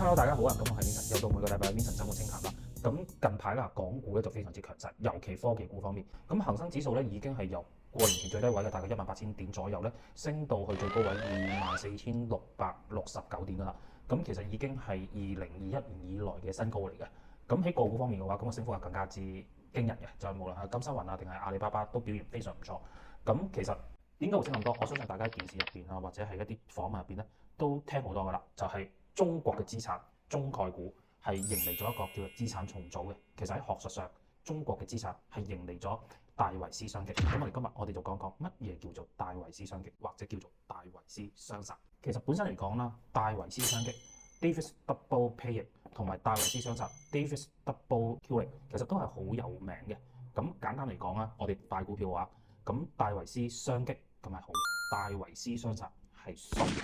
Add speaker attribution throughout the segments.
Speaker 1: Hello，大家好啊！咁我係 Vincent，又到每個禮拜 Vincent 周末清談啦。咁近排啦，港股咧就非常之強勢，尤其科技股方面。咁恒生指數咧已經係由過年前最低位嘅大概18000點左右咧，升到去最高位24669點噶啦。咁其實已經係2021年以來嘅新高嚟嘅。咁喺個股方面嘅話，咁個升幅係更加之驚人嘅，就係無論係金沙雲啊定係阿里巴巴都表現非常唔錯。咁其實點解會升咁多？我相信大家喺電視入邊啊，或者係一啲訪問入邊咧，都聽好多噶啦，就係中國嘅資產中概股係迎嚟咗一個叫做資產重組嘅。其實喺學術上，中國嘅資產係迎嚟咗戴維斯雙擊。咁我哋就講講乜嘢叫做戴維斯雙擊，或者叫做戴維斯雙殺。其實本身嚟講啦，戴維斯雙擊 Davis Double Paying 同埋戴維斯雙殺 Davis Double Killing 其實都係好有名嘅。咁簡單嚟講啦，我哋買股票嘅話，咁戴維斯雙擊咁係好嘅，戴維斯雙殺係衰嘅。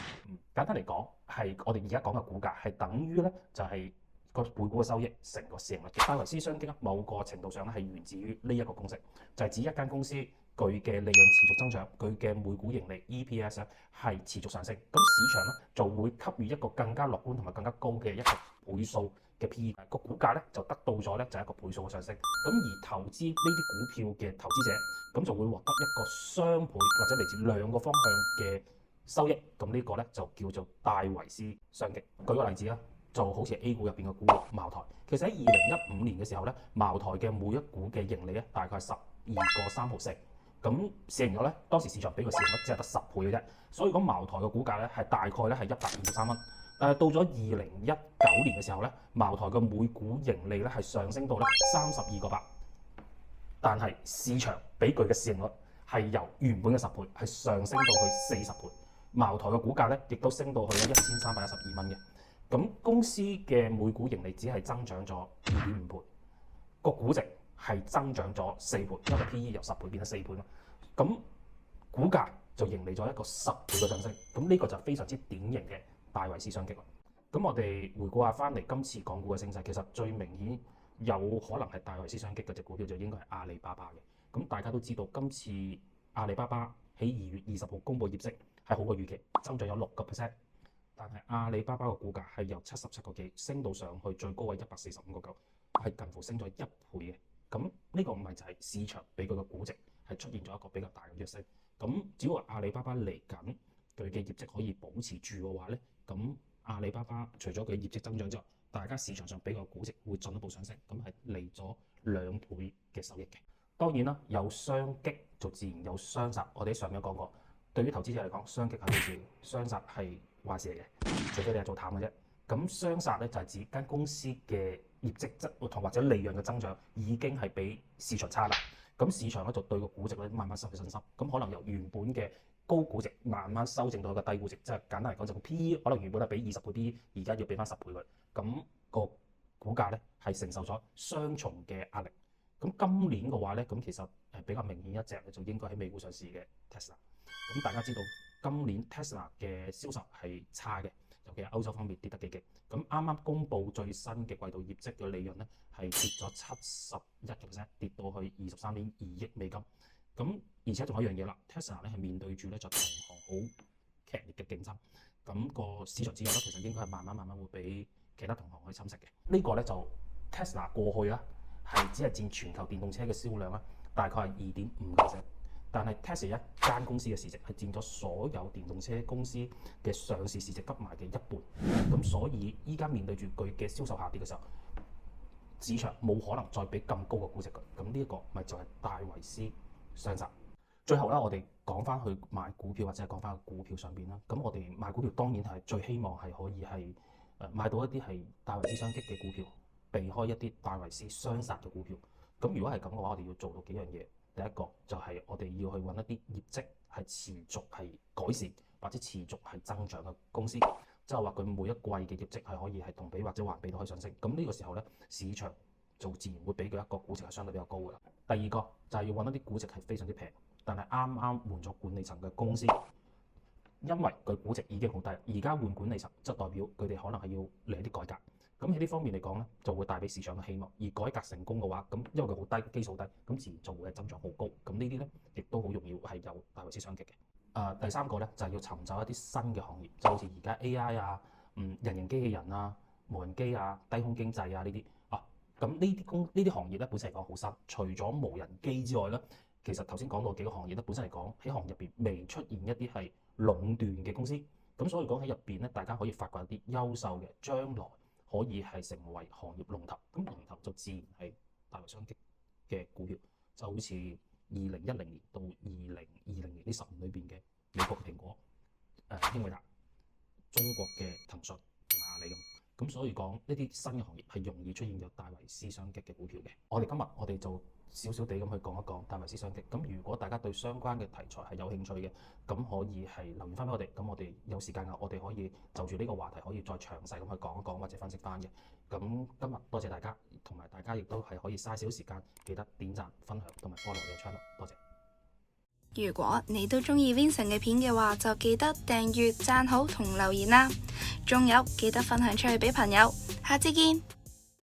Speaker 1: 簡單嚟講，係我哋而家講嘅股價係等於咧，就係個每股嘅收益成個市盈率嘅。戴維斯雙擊咧，某個程度上咧係源自於呢一個公式，就係指一間公司佢嘅利潤持續增長，佢嘅每股盈利 EPS 咧係持續上升，咁市場咧就會給予一個更加樂觀同埋更加高嘅一個倍數嘅 PE，個股價咧就得到咗咧就係一個倍數嘅上升。咁而投資呢啲股票嘅投資者，咁就會獲得一個雙倍或者嚟自兩個方向嘅收益。咁呢個咧就叫做戴維斯雙擊。舉個例子啦，就好似 A 股入邊嘅股茅台，其實喺2015年嘅時候咧，茅台嘅每一股嘅盈利咧大概係12.3%。咁市盈率咧，當時市場俾個市盈率只係得10倍嘅啫，所以講茅台嘅股價咧係大概咧係153蚊。到咗2019年嘅時候咧，茅台嘅每股盈利咧係上升到咧32.8，但係市場俾佢嘅市盈率係由原本嘅10倍係上升到去40倍。茅台嘅股價咧亦都升到去咗1312蚊嘅。咁公司嘅每股盈利只係增長咗2.5倍，個估值係增長咗4倍，因為 PE 由10倍變咗4倍嘛。咁股價就迎嚟咗一個10倍嘅上升。咁呢個就非常之典型嘅戴維斯雙擊啦。咁我哋回顧下翻嚟今次港股嘅升勢，其實最明顯有可能係戴維斯雙擊嘅隻股票就應該係阿里巴巴嘅。咁大家都知道今次阿里巴巴喺2月20號公佈業績係好過預期，增長有6%。但係阿里巴巴嘅股價係由77個幾升到上去最高位145個9，係近乎升咗1倍嘅。咁呢個唔係就係市場俾佢嘅估值係出現咗一個比較大嘅躍升。咁只要阿里巴巴嚟緊佢嘅業績可以保持住嘅話咧，咁阿里巴巴除咗佢業績增長之外，大家市場上俾個估值會進一步上升，咁係嚟咗2倍嘅收益嘅。當然啦，有雙擊就自然有雙殺。我哋喺上面講過，對於投資者嚟講，雙擊係好事，雙殺係壞事嚟嘅，除非你係做淡嘅啫。咁雙殺咧就係指間公司嘅業績質同或者利潤嘅增長已經係比市場差啦。咁市場咧就對個估值咧慢慢失去信心，咁可能由原本嘅高估值慢慢修正到一個低估值，即係簡單嚟講就個 PE 可能原本係俾20倍 PE，而家要俾翻10倍佢。咁個股價咧係承受咗雙重嘅壓力。咁今年嘅話咧，咁其實比較明顯一隻就應該喺美股上市嘅 Tesla。咁大家知道今年 Tesla 嘅銷售係差嘅，尤其係歐洲方面跌得幾勁。咁啱啱公布最新嘅季度業績嘅利潤咧係跌咗71%，跌到去23.2億美金。咁而且仲有一樣嘢啦 ，Tesla 咧係面對住咧就同行好劇烈嘅競爭。咁個市場自由咧其實應該係慢慢會俾其他同行去侵蝕嘅。呢個咧就 Tesla 過去啦係只係佔全球電動車嘅銷量啦，大概係2.5%。但係 Tesla 一間公司嘅市值係佔咗所有電動車公司嘅上市市值夾埋嘅1半。咁所以依家面對住佢嘅銷售下跌嘅時候，市場冇可能再俾咁高嘅估值佢。咁呢一個咪就係戴維斯雙殺。最後啦，我哋講翻去買股票或者係講翻去股票上邊啦。咁我哋買股票當然係最希望係可以係買到一啲係戴維斯雙擊嘅股票，避開一啲戴維斯雙殺嘅股票。咁如果係咁嘅話，我哋要做到幾樣嘢。第一個就係我哋要去揾一啲業績係持續係改善或者持續係增長嘅公司，即係話佢每一季嘅業績係可以係同比或者環比都可以上升。咁呢個時候咧，市場就自然會俾佢一個估值係相對比較高嘅啦。第二個就係要揾一啲估值係非常之平，但係啱啱換咗管理層嘅公司，因為佢估值已經好低，而家換管理層，即代表佢哋可能係要嚟一啲改革。咁喺呢方面嚟講咧，就會帶俾市場嘅希望。而改革成功嘅話，咁因為佢好低基數低，咁自然就會係增長好高。咁呢啲咧，亦都好容易係有戴維斯雙擊嘅。第三個咧就係要尋找一啲新嘅行業，就好似而家 AI 啊、人形機器人啊、無人機啊、低空經濟啊呢啲啊。咁呢啲行業咧本身嚟講好新，除咗無人機之外咧，其實頭先講到幾個行業咧，本身嚟講喺行業入邊未出現一啲係壟斷嘅公司，咁所以講喺入邊咧，大家可以發掘一啲優秀嘅，將來可以係成為行業龍頭。咁龍頭就自然係大為商機嘅股票，就好似2010年到2020年呢10年裏邊嘅美國嘅蘋果、英偉達、中國嘅騰訊同埋阿里咁。咁所以講呢啲新嘅行業係容易出現有戴維斯雙擊嘅股票嘅。今日我哋就少少地咁去講一講戴維斯雙擊。咁如果大家對相關嘅題材係有興趣嘅，咁可以係留言翻俾我哋。咁我哋有時間啊，我哋可以就住呢個話題可以再詳細咁去講一講或者分析翻嘅。咁今日多謝大家，同埋大家亦都係可以嘥少時間，記得點讚、分享同埋 follow 我哋嘅 channel。多謝。
Speaker 2: 如果你都中意 Vincent 嘅片嘅話，就記得訂閱、讚好同留言啦。仲有記得分享出去俾朋友。下次見。